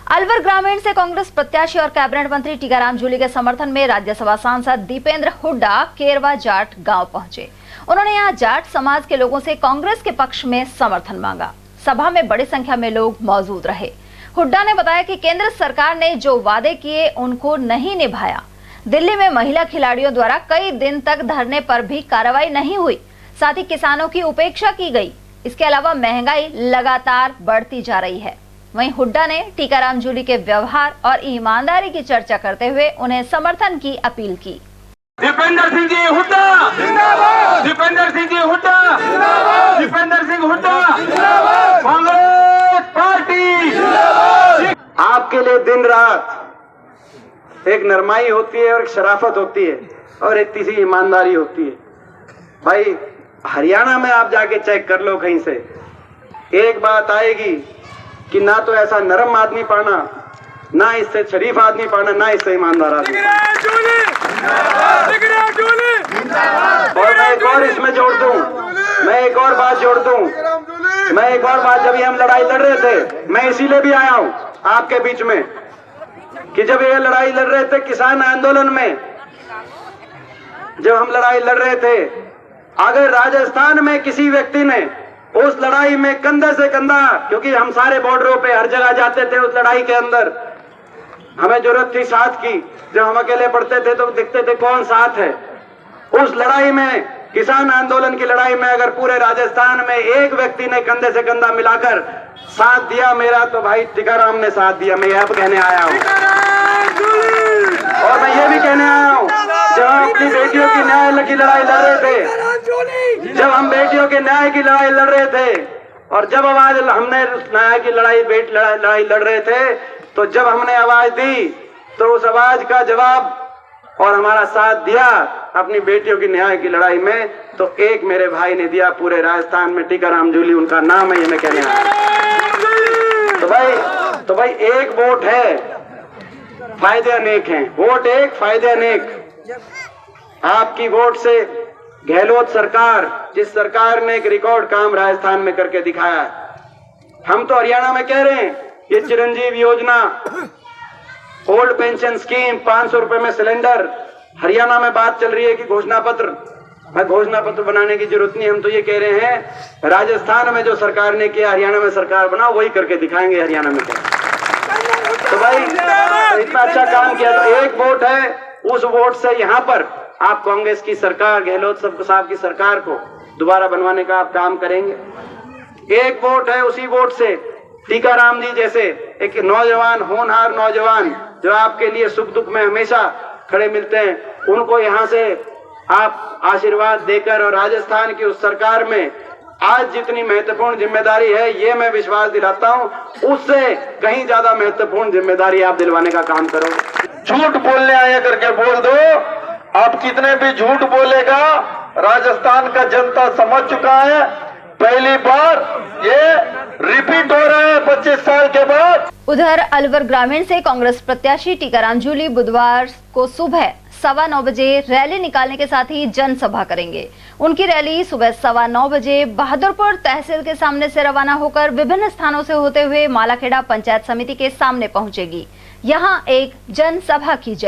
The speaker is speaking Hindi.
अलवर ग्रामीण से कांग्रेस प्रत्याशी और कैबिनेट मंत्री टीकाराम जूली के समर्थन में राज्यसभा सांसद दीपेंद्र हुड्डा केरवा जाट गांव पहुंचे। उन्होंने यहां जाट समाज के लोगों से कांग्रेस के पक्ष में समर्थन मांगा। सभा में बड़ी संख्या में लोग मौजूद रहे। हुड्डा ने बताया कि केंद्र सरकार ने जो वादे किए उनको नहीं निभाया। दिल्ली में महिला खिलाड़ियों द्वारा कई दिन तक धरने पर भी कार्रवाई नहीं हुई, साथ ही किसानों की उपेक्षा की गई। इसके अलावा महंगाई लगातार बढ़ती जा रही है। वहीं हुड्डा ने टीकाराम जूली के व्यवहार और ईमानदारी की चर्चा करते हुए उन्हें समर्थन की अपील की। दीपेंद्र सिंह जी हुड्डा जिंदाबाद, दीपेंद्र सिंह जी हुड्डा जिंदाबाद, दीपेंद्र सिंह हुड्डा जिंदाबाद, कांग्रेस पार्टी जिंदाबाद। आपके लिए दिन रात एक नरमाई होती है और एक शराफत होती है और एक तीसरी ईमानदारी होती है। भाई हरियाणा में आप जाके चेक कर लो, कहीं से एक बात आएगी कि ना तो ऐसा नरम आदमी पाना, ना इससे शरीफ आदमी पाना, ना इससे ईमानदार आदमी। और मैं एक और इसमें जोड़ दूं, मैं एक और बात जोड़ दूं, जब ये हम लड़ाई लड़ रहे थे, मैं इसीलिए भी आया हूं आपके बीच में कि जब ये लड़ाई लड़ रहे थे किसान आंदोलन में, जब हम लड़ाई लड़ रहे थे, अगर राजस्थान में किसी व्यक्ति ने उस लड़ाई में कंधे से कंधा, क्योंकि हम सारे बॉर्डरों पे हर जगह जाते थे, उस लड़ाई के अंदर हमें जरूरत थी साथ की। जब हम अकेले पढ़ते थे तो दिखते थे कौन साथ है। उस लड़ाई में, किसान आंदोलन की लड़ाई में, अगर पूरे राजस्थान में एक व्यक्ति ने कंधे से कंधा मिलाकर साथ दिया मेरा, तो भाई टीकाराम ने साथ दिया। मैं अब कहने आया हूं और मैं ये भी कहने आया हूं, जब हम अपनी बेटियों की न्याय की लड़ाई लड़ रहे थे, जब हम बेटियों के न्याय की लड़ाई लड़ रहे थे और जब आवाज हमने न्याय की लड़ाई लड़ रहे थे, तो जब हमने आवाज दी तो उस आवाज का जवाब और हमारा साथ दिया अपनी बेटियों की न्याय की लड़ाई में, तो एक मेरे भाई ने दिया पूरे राजस्थान में, टीकाराम जूली उनका नाम है, ये मैं कहने आया। तो भाई एक वोट है, फायदे अनेक हैं। वोट एक, फायदे अनेक। आपकी वोट से गहलोत सरकार, जिस सरकार ने एक रिकॉर्ड काम राजस्थान में करके दिखाया है, हम तो हरियाणा में कह रहे हैं ये चिरंजीव योजना, ओल्ड पेंशन स्कीम, 500 रुपए में सिलेंडर। हरियाणा में बात चल रही है कि घोषणा पत्र बनाने की जरूरत नहीं। हम तो ये कह रहे हैं राजस्थान में जो सरकार ने किया, हरियाणा में सरकार बनाओ, वही करके दिखाएंगे हरियाणा में क्या। तो भाई इतना अच्छा काम किया, तो एक वोट है, उस वोट से यहाँ पर आप कांग्रेस की सरकार, गहलोत साहब की सरकार को दोबारा बनवाने का आप काम करेंगे। एक वोट है, उसी वोट से टीकाराम जी जैसे एक नौजवान, होनहार नौजवान जो आपके लिए सुख दुख में हमेशा खड़े मिलते हैं, उनको यहाँ से आप आशीर्वाद देकर और राजस्थान की उस सरकार में आज जितनी महत्वपूर्ण जिम्मेदारी है, ये मैं विश्वास दिलाता हूँ, उससे कहीं ज्यादा महत्वपूर्ण जिम्मेदारी आप दिलवाने का काम करोगे। झूठ बोलने आया करके बोल दो, आप कितने भी झूठ बोलेगा राजस्थान का जनता समझ चुका है। पहली बार ये रिपीट हो रहा है 25 साल के बाद। उधर अलवर ग्रामीण से कांग्रेस प्रत्याशी टीकाराम जूली बुधवार को सुबह 9:15 बजे रैली निकालने के साथ ही जनसभा करेंगे। उनकी रैली सुबह 9:15 बजे बहादुरपुर तहसील के सामने से रवाना होकर विभिन्न स्थानों से होते हुए मालाखेड़ा पंचायत समिति के सामने पहुंचेगी। यहां एक जनसभा की जाएगी।